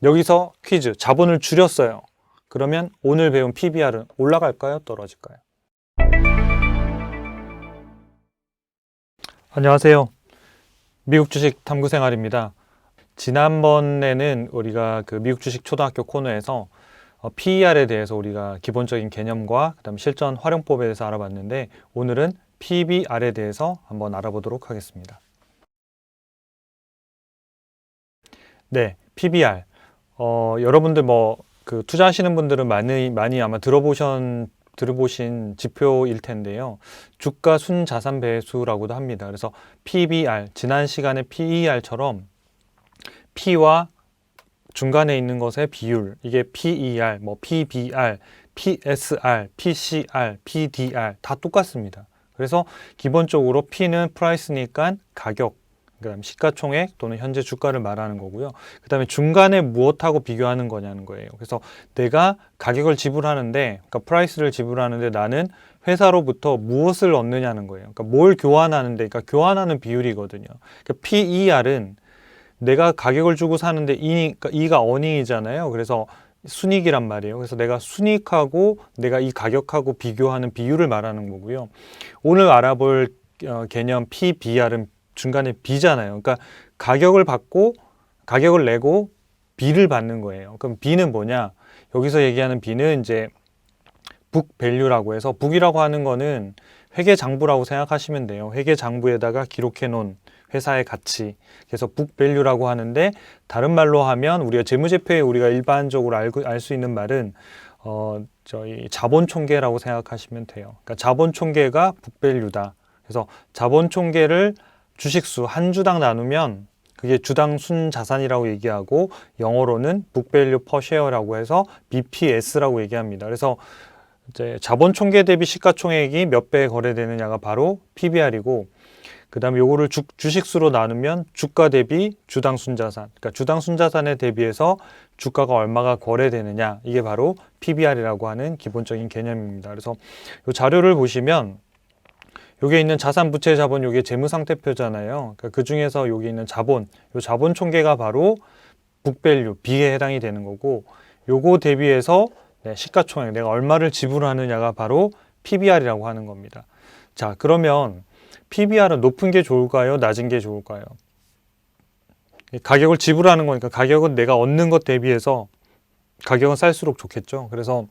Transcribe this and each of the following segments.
여기서 퀴즈, 자본을 줄였어요. 그러면 오늘 배운 PBR은 올라갈까요? 떨어질까요? 안녕하세요. 미국 주식 탐구 생활입니다. 지난번에는 우리가 그 미국 주식 초등학교 코너에서 PER에 대해서 우리가 기본적인 개념과 그다음 실전 활용법에 대해서 알아봤는데 오늘은 PBR에 대해서 한번 알아보도록 하겠습니다. 네, PBR. 여러분들 그 투자하시는 분들은 많이 아마 들어보신 지표일 텐데요. 주가 순자산 배수라고도 합니다. 그래서 PBR, 지난 시간에 PER처럼 P와 중간에 있는 것의 비율, 이게 PER, PBR, PSR, PCR, PDR 다 똑같습니다. 그래서 기본적으로 P는 프라이스니까 가격, 그다음 시가총액 또는 현재 주가를 말하는 거고요. 그다음에 중간에 무엇하고 비교하는 거냐는 거예요. 그래서 내가 가격을 지불하는데, 그러니까 프라이스를 지불하는데 나는 회사로부터 무엇을 얻느냐는 거예요. 그러니까 뭘 교환하는데, 그러니까 교환하는 비율이거든요. 그러니까 PER은 내가 가격을 주고 사는데 E가 어닝이잖아요. 그래서 순이익이란 말이에요. 그래서 내가 순이익하고 내가 이 가격하고 비교하는 비율을 말하는 거고요. 오늘 알아볼 개념 PBR은 중간에 B잖아요. 그러니까 가격을 내고 B를 받는 거예요. 그럼 B는 뭐냐? 여기서 얘기하는 B는 이제 북 밸류라고 해서, 북이라고 하는 거는 회계 장부라고 생각하시면 돼요. 회계 장부에다가 기록해 놓은 회사의 가치. 그래서 북 밸류라고 하는데, 다른 말로 하면 우리가 재무제표에 우리가 일반적으로 알 수 있는 말은 저희 자본 총계라고 생각하시면 돼요. 그러니까 자본 총계가 북 밸류다. 그래서 자본 총계를 주식수 한 주당 나누면 그게 주당 순자산이라고 얘기하고, 영어로는 북 밸류 퍼 쉐어라고 해서 BPS라고 얘기합니다. 그래서 이제 자본 총계 대비 시가총액이 몇 배에 거래되느냐가 바로 PBR이고, 그 다음에 요거를 주식수로 나누면 주가 대비 주당 순자산, 그러니까 주당 순자산에 대비해서 주가가 얼마가 거래되느냐, 이게 바로 PBR이라고 하는 기본적인 개념입니다. 그래서 이 자료를 보시면 여기에 있는 자산, 부채, 자본, 요게 재무상태표잖아요. 그러니까 그 중에서 여기 있는 자본, 요 자본 총계가 바로 북밸류, B에 해당이 되는 거고, 요거 대비해서 시가총액, 내가 얼마를 지불하느냐가 바로 PBR이라고 하는 겁니다. 자, 그러면 PBR은 높은 게 좋을까요? 낮은 게 좋을까요? 가격을 지불하는 거니까 가격은 내가 얻는 것 대비해서 가격은 쌀수록 좋겠죠. 그래서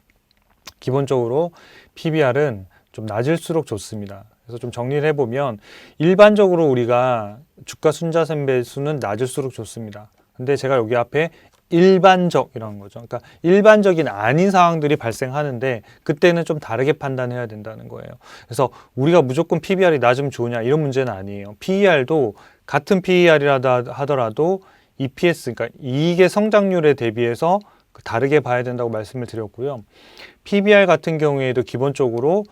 기본적으로 PBR은 좀 낮을수록 좋습니다. 그래서 좀 정리를 해보면, 일반적으로 우리가 주가 순자산 배수는 낮을수록 좋습니다. 근데 제가 여기 앞에 일반적이라는 거죠. 그러니까 일반적인 아닌 상황들이 발생하는데 그때는 좀 다르게 판단해야 된다는 거예요. 그래서 우리가 무조건 PBR이 낮으면 좋으냐, 이런 문제는 아니에요. PER도 같은 PER이라 하더라도 EPS, 그러니까 이익의 성장률에 대비해서 다르게 봐야 된다고 말씀을 드렸고요. PBR 같은 경우에도 기본적으로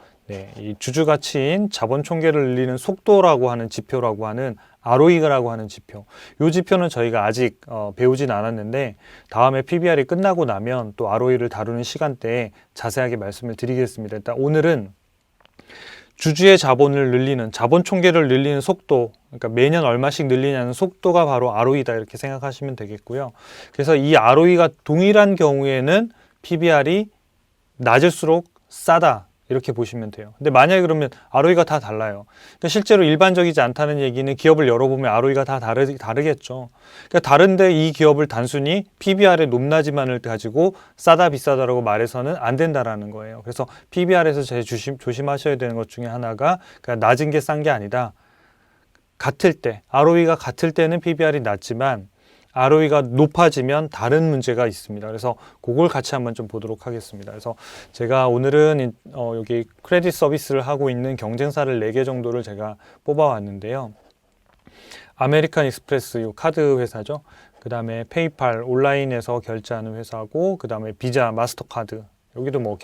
이 주주가치인 자본 총계를 늘리는 속도라고 하는 지표라고 하는 ROE라고 하는 지표. 이 지표는 저희가 아직 배우진 않았는데 다음에 PBR이 끝나고 나면 또 ROE를 다루는 시간대에 자세하게 말씀을 드리겠습니다. 일단 오늘은 주주의 자본을 늘리는, 자본 총계를 늘리는 속도, 그러니까 매년 얼마씩 늘리냐는 속도가 바로 ROE다, 이렇게 생각하시면 되겠고요. 그래서 이 ROE가 동일한 경우에는 PBR이 낮을수록 싸다, 이렇게 보시면 돼요. 근데 만약에 그러면 ROE가 다 달라요. 그러니까 실제로 일반적이지 않다는 얘기는 기업을 열어보면 ROE가 다 다르겠죠. 그러니까 다른데 이 기업을 단순히 PBR의 높낮이만을 가지고 싸다 비싸다라고 말해서는 안 된다라는 거예요. 그래서 PBR에서 제일 조심하셔야 되는 것 중에 하나가 그냥 낮은 게 싼 게 아니다. 같을 때, ROE가 같을 때는 PBR이 낮지만 ROE가 높아지면 다른 문제가 있습니다. 그래서 그걸 같이 한번 좀 보도록 하겠습니다. 그래서 제가 오늘은 여기 크레딧 서비스를 하고 있는 경쟁사를 4개 정도를 제가 뽑아왔는데요. 아메리칸 익스프레스, 이 카드 회사죠. 그 다음에 페이팔, 온라인에서 결제하는 회사고, 그 다음에 비자, 마스터카드, 여기도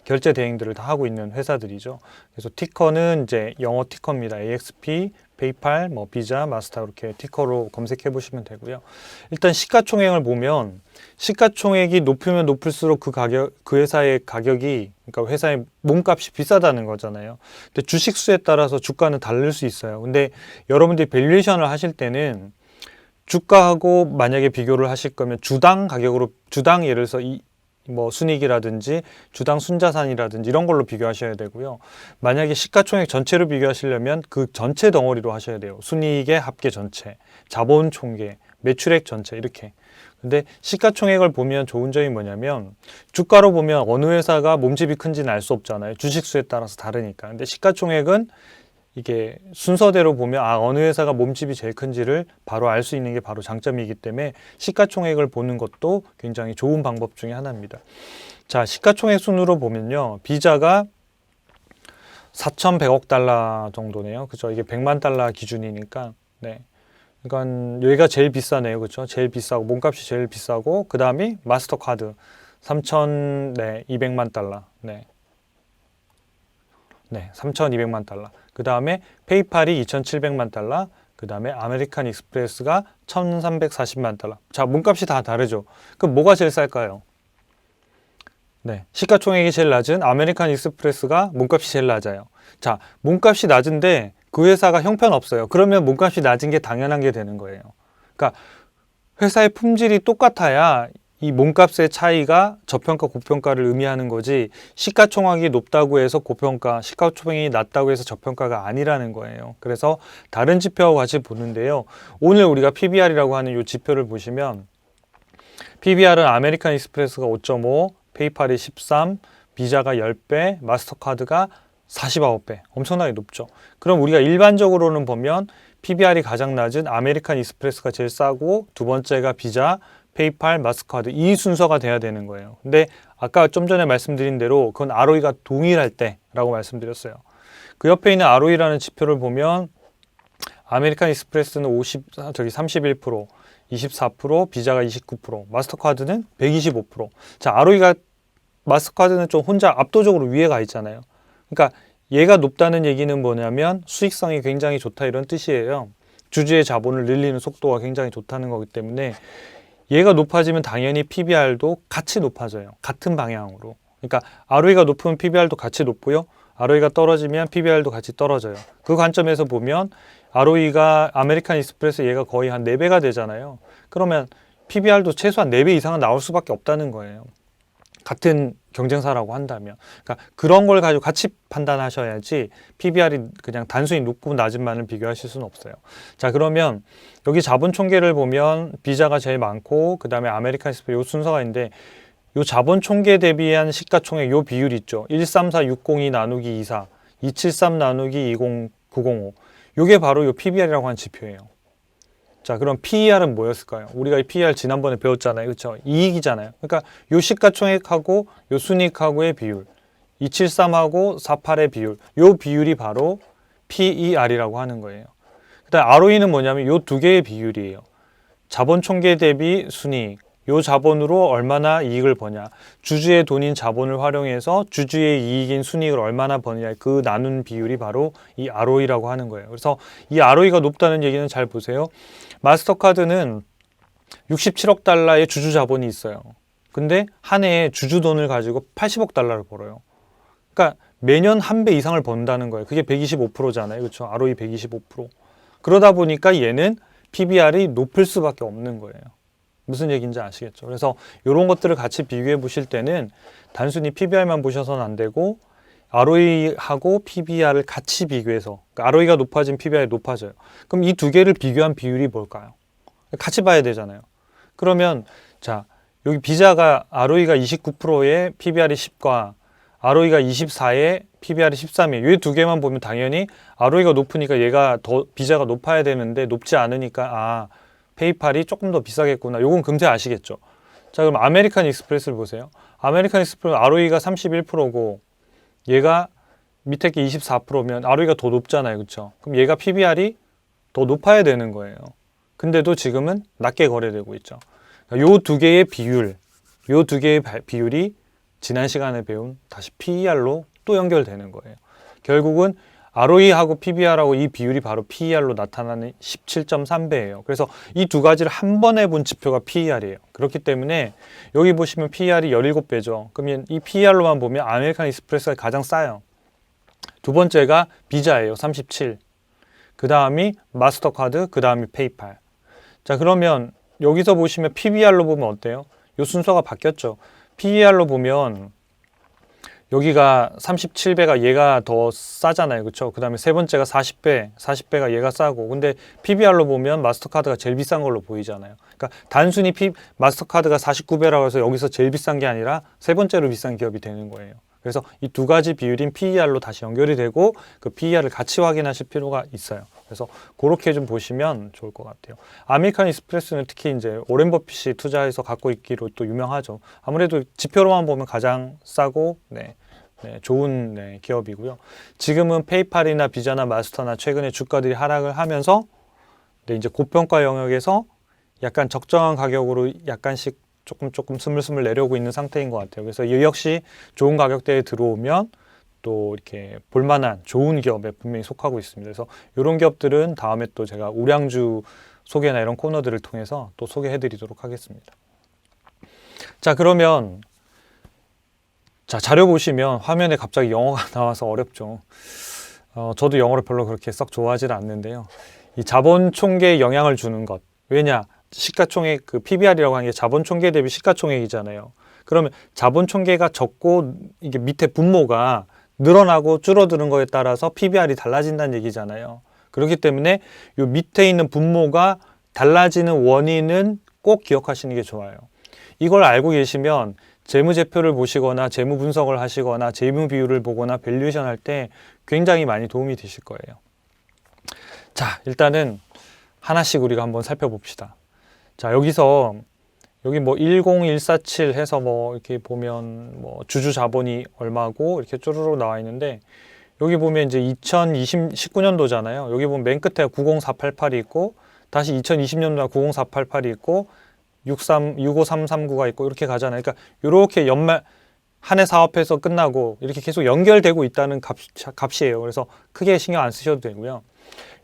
결제 대행들을 다 하고 있는 회사들이죠. 그래서 티커는 이제 영어 티커입니다. AXP, 페이팔, 비자, 마스터, 이렇게 티커로 검색해 보시면 되고요. 일단 시가총액을 보면 시가총액이 높으면 높을수록 그 회사의 가격이, 그러니까 회사의 몸값이 비싸다는 거잖아요. 근데 주식수에 따라서 주가는 다를 수 있어요. 근데 여러분들이 밸류에이션을 하실 때는 주가하고 만약에 비교를 하실 거면 주당 가격으로, 주당 예를 들어서 뭐 순이익이라든지 주당 순자산이라든지 이런 걸로 비교하셔야 되고요. 만약에 시가총액 전체로 비교하시려면 그 전체 덩어리로 하셔야 돼요. 순이익의 합계 전체, 자본 총계, 매출액 전체 이렇게. 근데 시가총액을 보면 좋은 점이 뭐냐면 주가로 보면 어느 회사가 몸집이 큰지는 알 수 없잖아요. 주식수에 따라서 다르니까. 근데 시가총액은 이게 순서대로 보면 어느 회사가 몸집이 제일 큰지를 바로 알 수 있는 게 바로 장점이기 때문에 시가총액을 보는 것도 굉장히 좋은 방법 중에 하나입니다. 자, 시가총액 순으로 보면요. 비자가 4,100억 달러 정도네요. 그죠? 이게 100만 달러 기준이니까. 네. 그러니까 여기가 제일 비싸네요. 그렇죠? 제일 비싸고 몸값이 제일 비싸고 그다음이 마스터카드 3,200만 달러. 네. 네, 3,200만 달러. 그 다음에 페이팔이 2,700만 달러. 그 다음에 아메리칸 익스프레스가 1,340만 달러. 자, 몸값이 다 다르죠. 그럼 뭐가 제일 쌀까요? 네, 시가총액이 제일 낮은 아메리칸 익스프레스가 몸값이 제일 낮아요. 자, 몸값이 낮은데 그 회사가 형편없어요. 그러면 몸값이 낮은 게 당연한 게 되는 거예요. 그러니까 회사의 품질이 똑같아야 이 몸값의 차이가 저평가, 고평가를 의미하는 거지 시가총액이 높다고 해서 고평가, 시가총액이 낮다고 해서 저평가가 아니라는 거예요. 그래서 다른 지표하고 같이 보는데요. 오늘 우리가 PBR이라고 하는 이 지표를 보시면 PBR은 아메리칸 익스프레스가 5.5, 페이팔이 13, 비자가 10배, 마스터카드가 49배. 엄청나게 높죠. 그럼 우리가 일반적으로는 보면 PBR이 가장 낮은 아메리칸 익스프레스가 제일 싸고 두 번째가 비자, 페이팔, 마스터카드 이 순서가 돼야 되는 거예요. 근데 아까 좀 전에 말씀드린 대로 그건 ROE가 동일할 때라고 말씀드렸어요. 그 옆에 있는 ROE라는 지표를 보면 아메리칸 익스프레스는 31%, 24%, 비자가 29%, 마스터카드는 125%. 자, ROE가 마스터카드는 좀 혼자 압도적으로 위에 가 있잖아요. 그러니까 얘가 높다는 얘기는 뭐냐면 수익성이 굉장히 좋다 이런 뜻이에요. 주주의 자본을 늘리는 속도가 굉장히 좋다는 거기 때문에 얘가 높아지면 당연히 PBR도 같이 높아져요. 같은 방향으로. 그러니까 ROE가 높으면 PBR도 같이 높고요. ROE가 떨어지면 PBR도 같이 떨어져요. 그 관점에서 보면 ROE가 아메리칸 익스프레스 얘가 거의 한 4배가 되잖아요. 그러면 PBR도 최소한 4배 이상은 나올 수밖에 없다는 거예요. 같은 경쟁사라고 한다면. 그러니까 그런 걸 가지고 같이 판단하셔야지 PBR이 그냥 단순히 높고 낮은만을 비교하실 수는 없어요. 자, 그러면 여기 자본 총계를 보면 비자가 제일 많고 그 다음에 아메리칸 익스프레스 요 순서가 있는데 요 자본 총계 대비한 시가총액 요 비율 있죠. 134602 나누기 24, 273 나누기 20905 요게 바로 요 PBR이라고 하는 지표예요. 자, 그럼 PER은 뭐였을까요? 우리가 이 PER 지난번에 배웠잖아요. 그렇죠? 이익이잖아요. 그러니까 요 시가총액하고 요 순이익하고의 비율, 273하고 48의 비율, 요 비율이 바로 PER이라고 하는 거예요. 그다음 ROE는 뭐냐면 요 두 개의 비율이에요. 자본 총계 대비 순이익. 요 자본으로 얼마나 이익을 버냐. 주주의 돈인 자본을 활용해서 주주의 이익인 순이익을 얼마나 버느냐. 그 나눈 비율이 바로 이 ROE라고 하는 거예요. 그래서 이 ROE가 높다는 얘기는 잘 보세요. 마스터카드는 67억 달러의 주주 자본이 있어요. 근데 한 해에 주주 돈을 가지고 80억 달러를 벌어요. 그러니까 매년 한 배 이상을 번다는 거예요. 그게 125%잖아요. 그렇죠? ROE 125%. 그러다 보니까 얘는 PBR이 높을 수밖에 없는 거예요. 무슨 얘기인지 아시겠죠? 그래서 이런 것들을 같이 비교해 보실 때는 단순히 PBR만 보셔서는 안 되고 ROE하고 PBR을 같이 비교해서 그러니까 ROE가 높아지면 PBR이 높아져요. 그럼 이 두 개를 비교한 비율이 뭘까요? 같이 봐야 되잖아요. 그러면 자, 여기 비자가 ROE가 29%에 PBR이 10과 ROE가 24에 PBR이 13이에요. 이 두 개만 보면 당연히 ROE가 높으니까 얘가 더 비자가 높아야 되는데 높지 않으니까 페이팔이 조금 더 비싸겠구나. 요건 금세 아시겠죠? 자, 그럼 아메리칸 익스프레스를 보세요. 아메리칸 익스프레스 ROE가 31%고 얘가 밑에 게 24%면 ROE가 더 높잖아요. 그렇죠? 그럼 얘가 PBR이 더 높아야 되는 거예요. 근데도 지금은 낮게 거래되고 있죠. 요 두 개의 비율, 요 두 개의 비율이 지난 시간에 배운 다시 PER로 또 연결되는 거예요. 결국은 ROE하고 PBR하고 이 비율이 바로 PER로 나타나는 17.3배예요. 그래서 이 두 가지를 한 번에 본 지표가 PER이에요. 그렇기 때문에 여기 보시면 PER이 17배죠. 그러면 이 PER로만 보면 아메리칸 익스프레스가 가장 싸요. 두 번째가 비자예요. 37. 그 다음이 마스터카드, 그 다음이 페이팔. 자, 그러면 여기서 보시면 PBR로 보면 어때요? 요 순서가 바뀌었죠. PBR로 보면 여기가 37배가 얘가 더 싸잖아요. 그렇죠? 그 다음에 세 번째가 40배, 40배가 얘가 싸고. 근데 PBR로 보면 마스터카드가 제일 비싼 걸로 보이잖아요. 그러니까 단순히 마스터카드가 49배라고 해서 여기서 제일 비싼 게 아니라 세 번째로 비싼 기업이 되는 거예요. 그래서 이 두 가지 비율인 PER로 다시 연결이 되고 그 PER을 같이 확인하실 필요가 있어요. 그래서 그렇게 좀 보시면 좋을 것 같아요. 아메리칸 익스프레스는 특히 이제 오렌 버핏이 투자해서 갖고 있기로 또 유명하죠. 아무래도 지표로만 보면 가장 싸고 좋은 기업이고요. 지금은 페이팔이나 비자나 마스터나 최근에 주가들이 하락을 하면서 이제 고평가 영역에서 약간 적정한 가격으로 약간씩 조금 스물스물 내려오고 있는 상태인 것 같아요. 그래서 이 역시 좋은 가격대에 들어오면 또 이렇게 볼만한 좋은 기업에 분명히 속하고 있습니다. 그래서 이런 기업들은 다음에 또 제가 우량주 소개나 이런 코너들을 통해서 또 소개해 드리도록 하겠습니다. 자, 그러면 자료 보시면 화면에 갑자기 영어가 나와서 어렵죠. 저도 영어를 별로 그렇게 썩 좋아하지는 않는데요. 이 자본 총계에 영향을 주는 것. 왜냐? 시가총액 그 PBR이라고 하는 게 자본 총계 대비 시가총액이잖아요. 그러면 자본 총계가 적고 이게 밑에 분모가 늘어나고 줄어드는 거에 따라서 PBR이 달라진다는 얘기잖아요. 그렇기 때문에 이 밑에 있는 분모가 달라지는 원인은 꼭 기억하시는 게 좋아요. 이걸 알고 계시면 재무제표를 보시거나 재무 분석을 하시거나 재무 비율을 보거나 밸류에이션 할 때 굉장히 많이 도움이 되실 거예요. 자, 일단은 하나씩 우리가 한번 살펴봅시다. 자, 여기서 여기 뭐 10147 해서 뭐 이렇게 보면 뭐 주주 자본이 얼마고 이렇게 쭈루루 나와 있는데, 여기 보면 이제 2019년도잖아요. 여기 보면 맨 끝에 90488이 있고 다시 2020년도에 90488이 있고 65339가 있고 이렇게 가잖아요. 그러니까 이렇게 연말 한 해 사업해서 끝나고 이렇게 계속 연결되고 있다는 값이에요. 그래서 크게 신경 안 쓰셔도 되고요.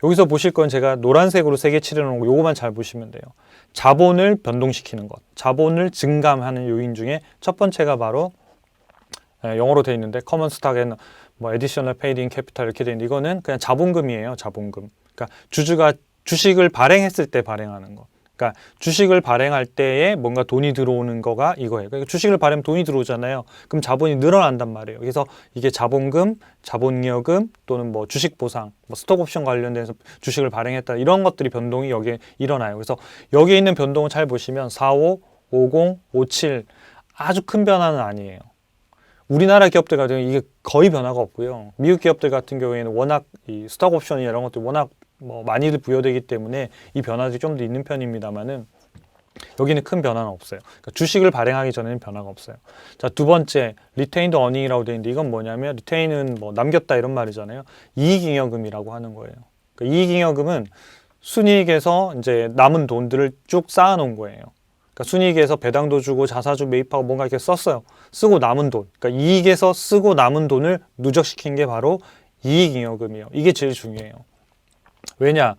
여기서 보실 건 제가 노란색으로 3개 칠해놓은 거, 요거만 잘 보시면 돼요. 자본을 변동시키는 것, 자본을 증감하는 요인 중에 첫 번째가 바로 영어로 되어 있는데 common stock and 뭐 additional paid in capital 이렇게 되어 있는데, 이거는 그냥 자본금이에요. 자본금. 그러니까 주주가 주식을 발행했을 때 발행하는 거. 그러니까 주식을 발행할 때에 뭔가 돈이 들어오는 거가 이거예요. 그러니까 주식을 발행하면 돈이 들어오잖아요. 그럼 자본이 늘어난단 말이에요. 그래서 이게 자본금, 자본이여금 또는 뭐 주식 보상, 뭐 스톡옵션 관련돼서 주식을 발행했다, 이런 것들이 변동이 여기에 일어나요. 그래서 여기에 있는 변동을 잘 보시면 45, 50, 57 아주 큰 변화는 아니에요. 우리나라 기업들 같은 경우는 이게 거의 변화가 없고요. 미국 기업들 같은 경우에는 워낙 이 스톡옵션이나 이런 것들 워낙 뭐 많이들 부여되기 때문에 이 변화들이 좀 더 있는 편입니다만은 여기는 큰 변화는 없어요. 그러니까 주식을 발행하기 전에는 변화가 없어요. 자, 두 번째 리테인드 어닝이라고 되어 있는데, 이건 뭐냐면 리테인은 뭐 남겼다 이런 말이잖아요. 이익잉여금이라고 하는 거예요. 그러니까 이익잉여금은 순이익에서 이제 남은 돈들을 쭉 쌓아놓은 거예요. 그러니까 순이익에서 배당도 주고 자사주 매입하고 뭔가 이렇게 썼어요. 쓰고 남은 돈. 그러니까 이익에서 쓰고 남은 돈을 누적시킨 게 바로 이익잉여금이에요. 이게 제일 중요해요. 왜냐?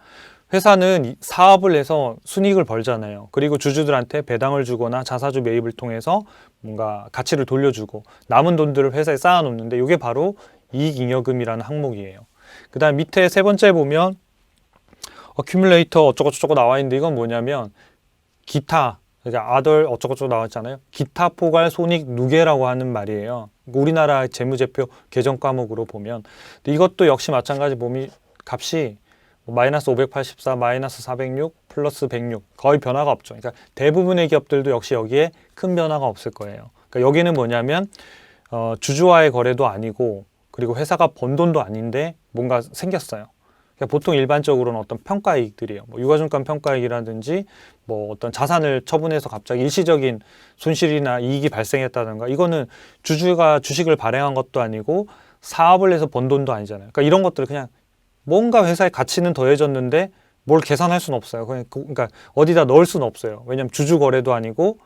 회사는 사업을 해서 순이익을 벌잖아요. 그리고 주주들한테 배당을 주거나 자사주 매입을 통해서 뭔가 가치를 돌려주고 남은 돈들을 회사에 쌓아놓는데, 이게 바로 이익잉여금이라는 항목이에요. 그 다음 밑에 세 번째 보면 어큐뮬레이터 어쩌고저쩌고 나와 있는데, 이건 뭐냐면 기타, 그러니까 아덜 어쩌고저쩌고 나왔잖아요. 기타 포괄 손익 누계라고 하는 말이에요. 우리나라 재무제표 개정 과목으로 보면. 근데 이것도 역시 마찬가지 보면 값이 마이너스 584, 마이너스 406, 플러스 106 거의 변화가 없죠. 그러니까 대부분의 기업들도 역시 여기에 큰 변화가 없을 거예요. 그러니까 여기는 뭐냐면 주주와의 거래도 아니고, 그리고 회사가 번 돈도 아닌데 뭔가 생겼어요. 그러니까 보통 일반적으로는 어떤 평가이익들이에요. 뭐 유가증권 평가이익이라든지 뭐 어떤 자산을 처분해서 갑자기 일시적인 손실이나 이익이 발생했다든가, 이거는 주주가 주식을 발행한 것도 아니고 사업을 해서 번 돈도 아니잖아요. 그러니까 이런 것들을 그냥 뭔가 회사의 가치는 더해졌는데 뭘 계산할 수는 없어요. 그러니까 어디다 넣을 수는 없어요. 왜냐하면 주주 거래도 아니고,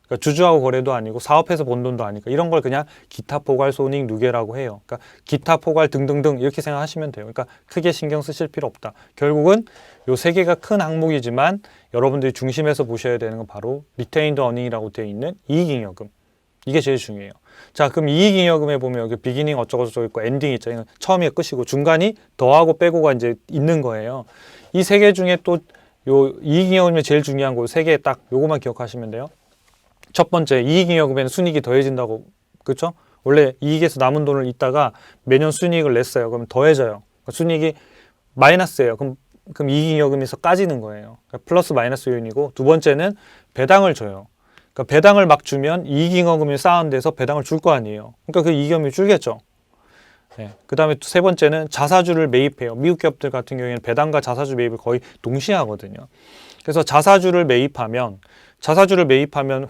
그러니까 주주하고 거래도 아니고 사업해서 번 돈도 아니까, 이런 걸 그냥 기타 포괄 손익 누계라고 해요. 그러니까 기타 포괄 등등등 이렇게 생각하시면 돼요. 그러니까 크게 신경 쓰실 필요 없다. 결국은 요 세 개가 큰 항목이지만 여러분들이 중심에서 보셔야 되는 건 바로 리테인드 어닝이라고 되어 있는 이익잉여금. 이게 제일 중요해요. 자, 그럼 이익잉여금에 보면 여기 비기닝 어쩌고저쩌고 있고 엔딩 있죠. 처음이 끝이고 중간이 더하고 빼고가 이제 있는 거예요. 이 세 개 중에 또 요 이익잉여금이 제일 중요한 거 세 개 딱 요거만 기억하시면 돼요. 첫 번째, 이익잉여금에는 순이익이 더해진다고, 그렇죠? 원래 이익에서 남은 돈을 있다가 매년 순이익을 냈어요. 그럼 더해져요. 순이익이 마이너스예요. 그럼 이익잉여금에서 까지는 거예요. 그러니까 플러스 마이너스 요인이고, 두 번째는 배당을 줘요. 그러니까 배당을 막 주면 이익잉여금이 쌓은 데서 배당을 줄 거 아니에요. 그러니까 그 이익잉여금이 줄겠죠. 네. 그 다음에 세 번째는 자사주를 매입해요. 미국 기업들 같은 경우에는 배당과 자사주 매입을 거의 동시에 하거든요. 그래서 자사주를 매입하면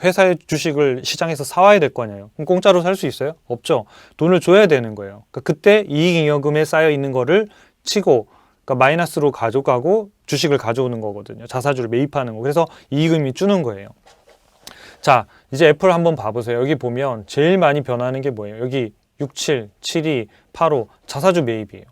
회사의 주식을 시장에서 사와야 될 거 아니에요. 그럼 공짜로 살 수 있어요? 없죠. 돈을 줘야 되는 거예요. 그러니까 그때 이익잉여금에 쌓여 있는 거를 치고, 그러니까 마이너스로 가져가고 주식을 가져오는 거거든요. 자사주를 매입하는 거. 그래서 이익금이 주는 거예요. 자, 이제 애플 한번 봐보세요. 여기 보면 제일 많이 변하는 게 뭐예요? 여기 67, 72, 85 자사주 매입이에요.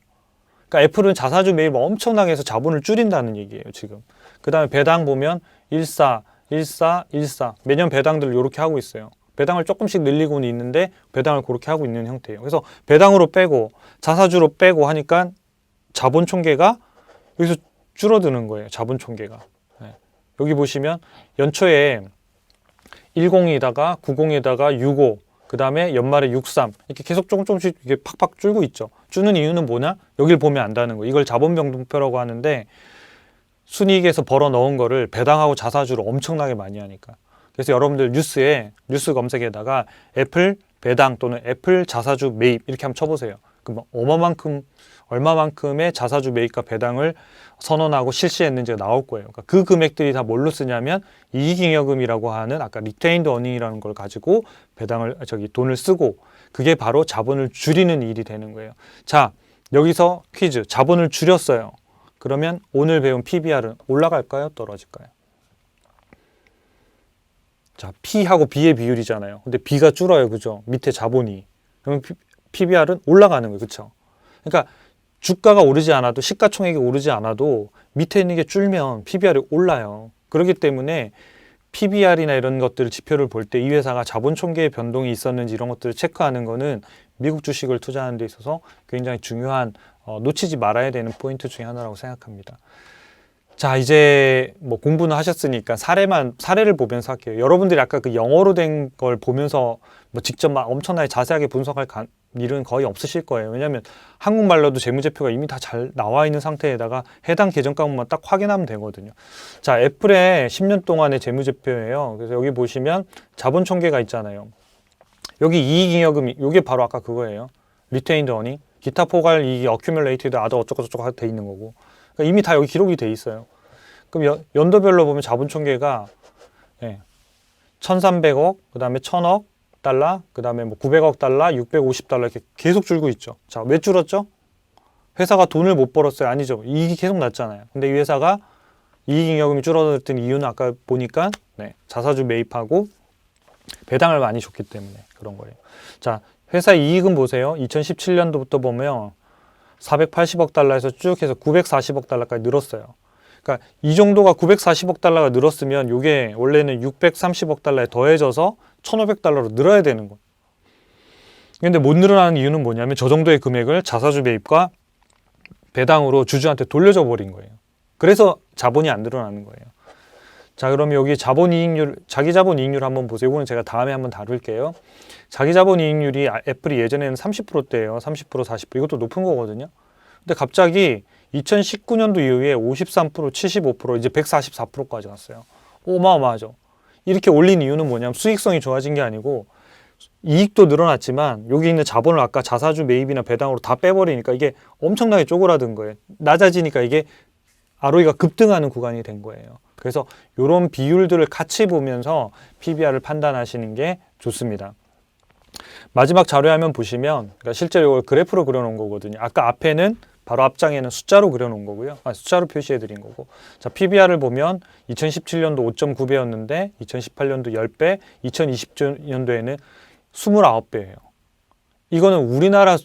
그러니까 애플은 자사주 매입 엄청나게 해서 자본을 줄인다는 얘기예요, 지금. 그 다음에 배당 보면 14, 14, 14 매년 배당들을 이렇게 하고 있어요. 배당을 조금씩 늘리고는 있는데 배당을 그렇게 하고 있는 형태예요. 그래서 배당으로 빼고 자사주로 빼고 하니까 자본 총계가 여기서 줄어드는 거예요. 자본 총계가. 네. 여기 보시면 연초에 10에다가 90에다가 65, 그 다음에 연말에 63 이렇게 계속 조금씩 이게 팍팍 줄고 있죠. 주는 이유는 뭐냐? 여길 보면 안다는 거예요. 이걸 자본병동표라고 하는데 순이익에서 벌어 넣은 거를 배당하고 자사주로 엄청나게 많이 하니까. 그래서 여러분들 뉴스 검색에다가 애플 배당 또는 애플 자사주 매입 이렇게 한번 쳐보세요. 그럼 얼마만큼의 자사주 매입과 배당을 선언하고 실시했는지가 나올 거예요. 그러니까 그 금액들이 다 뭘로 쓰냐면 이익잉여금이라고 하는 아까 리테인드 어닝이라는 걸 가지고 돈을 쓰고 그게 바로 자본을 줄이는 일이 되는 거예요. 자, 여기서 퀴즈. 자본을 줄였어요. 그러면 오늘 배운 PBR은 올라갈까요? 떨어질까요? 자, P하고 B의 비율이잖아요. 근데 B가 줄어요. 그죠? 밑에 자본이. 그러면 PBR은 올라가는 거예요. 그렇죠? 그러니까 주가가 오르지 않아도 시가총액이 오르지 않아도 밑에 있는 게 줄면 PBR이 올라요. 그렇기 때문에 PBR이나 이런 것들을 지표를 볼 때 이 회사가 자본 총계의 변동이 있었는지 이런 것들을 체크하는 거는 미국 주식을 투자하는 데 있어서 굉장히 중요한 놓치지 말아야 되는 포인트 중에 하나라고 생각합니다. 자, 이제 뭐 공부는 하셨으니까 사례를 보면서 할게요. 여러분들이 아까 그 영어로 된 걸 보면서 뭐 직접 막 엄청나게 자세하게 분석할 일은 거의 없으실 거예요. 왜냐하면 한국말로도 재무제표가 이미 다 잘 나와 있는 상태에다가 해당 계정 가문만 딱 확인하면 되거든요. 자, 애플의 10년 동안의 재무제표예요. 그래서 여기 보시면 자본 총계가 있잖아요. 여기 이익잉여금이 이게 바로 아까 그거예요. 리테인드 어닝, 기타 포괄 이익이 어큐뮬레이티드 아더 어쩌고저쩌고 돼 있는 거고. 그러니까 이미 다 여기 기록이 돼 있어요. 그럼 연도별로 보면 자본 총계가 1,300억, 그 다음에 1,000억 달러, 그 다음에 뭐 900억 달러, 650달러 이렇게 계속 줄고 있죠. 자, 왜 줄었죠? 회사가 돈을 못 벌었어요? 아니죠. 이익이 계속 났잖아요. 근데 이 회사가 이익잉여금이 줄어들었던 이유는 아까 보니까 자사주 매입하고 배당을 많이 줬기 때문에 그런 거예요. 자, 회사 이익은 보세요. 2017년도부터 보면 480억 달러에서 쭉 해서 940억 달러까지 늘었어요. 그러니까 이 정도가 940억 달러가 늘었으면 이게 원래는 630억 달러에 더해져서 1,500달러로 늘어야 되는 거예요. 근데 못 늘어나는 이유는 뭐냐면 저 정도의 금액을 자사주 매입과 배당으로 주주한테 돌려줘 버린 거예요. 그래서 자본이 안 늘어나는 거예요. 자, 그러면 여기 자기 자본 이익률 한번 보세요. 이거는 제가 다음에 한번 다룰게요. 자기 자본 이익률이 애플이 예전에는 30%대예요. 30%, 40%. 이것도 높은 거거든요. 근데 갑자기 2019년도 이후에 53%, 75%, 이제 144%까지 갔어요. 어마어마하죠. 이렇게 올린 이유는 뭐냐면 수익성이 좋아진 게 아니고 이익도 늘어났지만 여기 있는 자본을 아까 자사주 매입이나 배당으로 다 빼버리니까 이게 엄청나게 쪼그라든 거예요. 낮아지니까 이게 ROE가 급등하는 구간이 된 거예요. 그래서 이런 비율들을 같이 보면서 PBR을 판단하시는 게 좋습니다. 마지막 자료에 한번 보시면 그러니까 실제로 이걸 그래프로 그려놓은 거거든요. 아까 앞에는 바로 앞장에는 숫자로 그려놓은 거고요. 숫자로 표시해 드린 거고. 자, PBR을 보면 2017년도 5.9배였는데 2018년도 10배, 2020년도에는 29배예요. 이거는 우리나라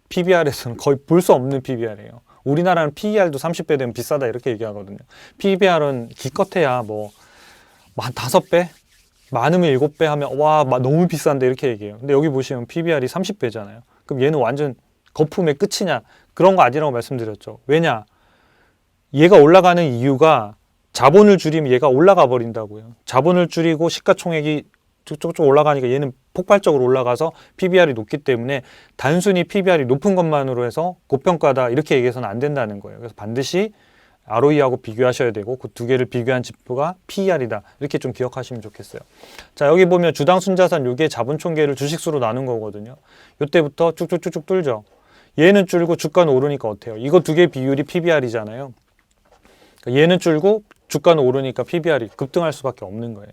PBR에서는 거의 볼 수 없는 PBR이에요. 우리나라는 PER도 30배 되면 비싸다 이렇게 얘기하거든요. PBR은 기껏해야 뭐 한 5배? 많으면 7배 하면 와 너무 비싼데 이렇게 얘기해요. 근데 여기 보시면 PBR이 30배잖아요. 그럼 얘는 완전 거품의 끝이냐? 그런 거 아니라고 말씀드렸죠. 왜냐? 얘가 올라가는 이유가 자본을 줄이면 얘가 올라가 버린다고요. 자본을 줄이고 시가총액이 쭉쭉쭉 올라가니까 얘는 폭발적으로 올라가서 PBR이 높기 때문에 단순히 PBR이 높은 것만으로 해서 고평가다 이렇게 얘기해서는 안 된다는 거예요. 그래서 반드시 ROE하고 비교하셔야 되고 그 두 개를 비교한 지표가 PER이다. 이렇게 좀 기억하시면 좋겠어요. 자, 여기 보면 주당 순자산 요게 자본 총계를 주식수로 나눈 거거든요. 요때부터 쭉쭉쭉쭉 뚫죠. 얘는 줄고 주가는 오르니까 어때요? 이거 두 개 비율이 PBR이잖아요. 그러니까 얘는 줄고 주가는 오르니까 PBR이 급등할 수밖에 없는 거예요.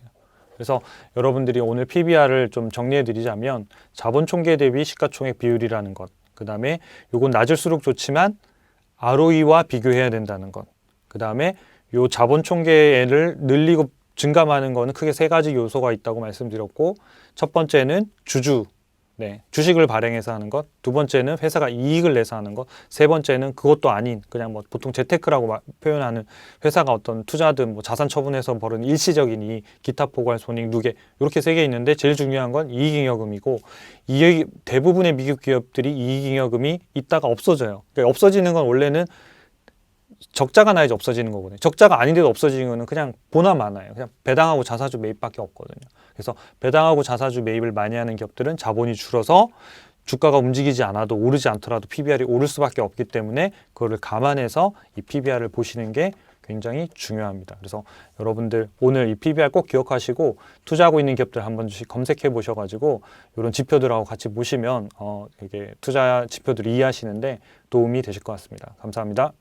그래서 여러분들이 오늘 PBR을 좀 정리해 드리자면 자본 총계 대비 시가총액 비율이라는 것, 그 다음에 요건 낮을수록 좋지만 ROE와 비교해야 된다는 것, 그 다음에 요 자본 총계를 늘리고 증감하는 거는 크게 세 가지 요소가 있다고 말씀드렸고, 첫 번째는 주식을 발행해서 하는 것, 두 번째는 회사가 이익을 내서 하는 것, 세 번째는 그것도 아닌 그냥 뭐 보통 재테크라고 표현하는 회사가 어떤 투자든 뭐 자산 처분해서 벌은 일시적인 이익, 기타 포괄 손익, 누계 이렇게 세 개 있는데 제일 중요한 건 이익잉여금이고, 대부분의 미국 기업들이 이익잉여금이 있다가 없어져요. 그러니까 없어지는 건 원래는 적자가 나야지 없어지는 거거든요. 적자가 아닌데도 없어지는 거는 그냥 보나 마나예요. 그냥 배당하고 자사주 매입밖에 없거든요. 그래서 배당하고 자사주 매입을 많이 하는 기업들은 자본이 줄어서 주가가 움직이지 않아도 오르지 않더라도 PBR이 오를 수밖에 없기 때문에 그거를 감안해서 이 PBR을 보시는 게 굉장히 중요합니다. 그래서 여러분들 오늘 이 PBR 꼭 기억하시고 투자하고 있는 기업들 한 번씩 검색해 보셔가지고 이런 지표들하고 같이 보시면 이게 투자 지표들을 이해하시는데 도움이 되실 것 같습니다. 감사합니다.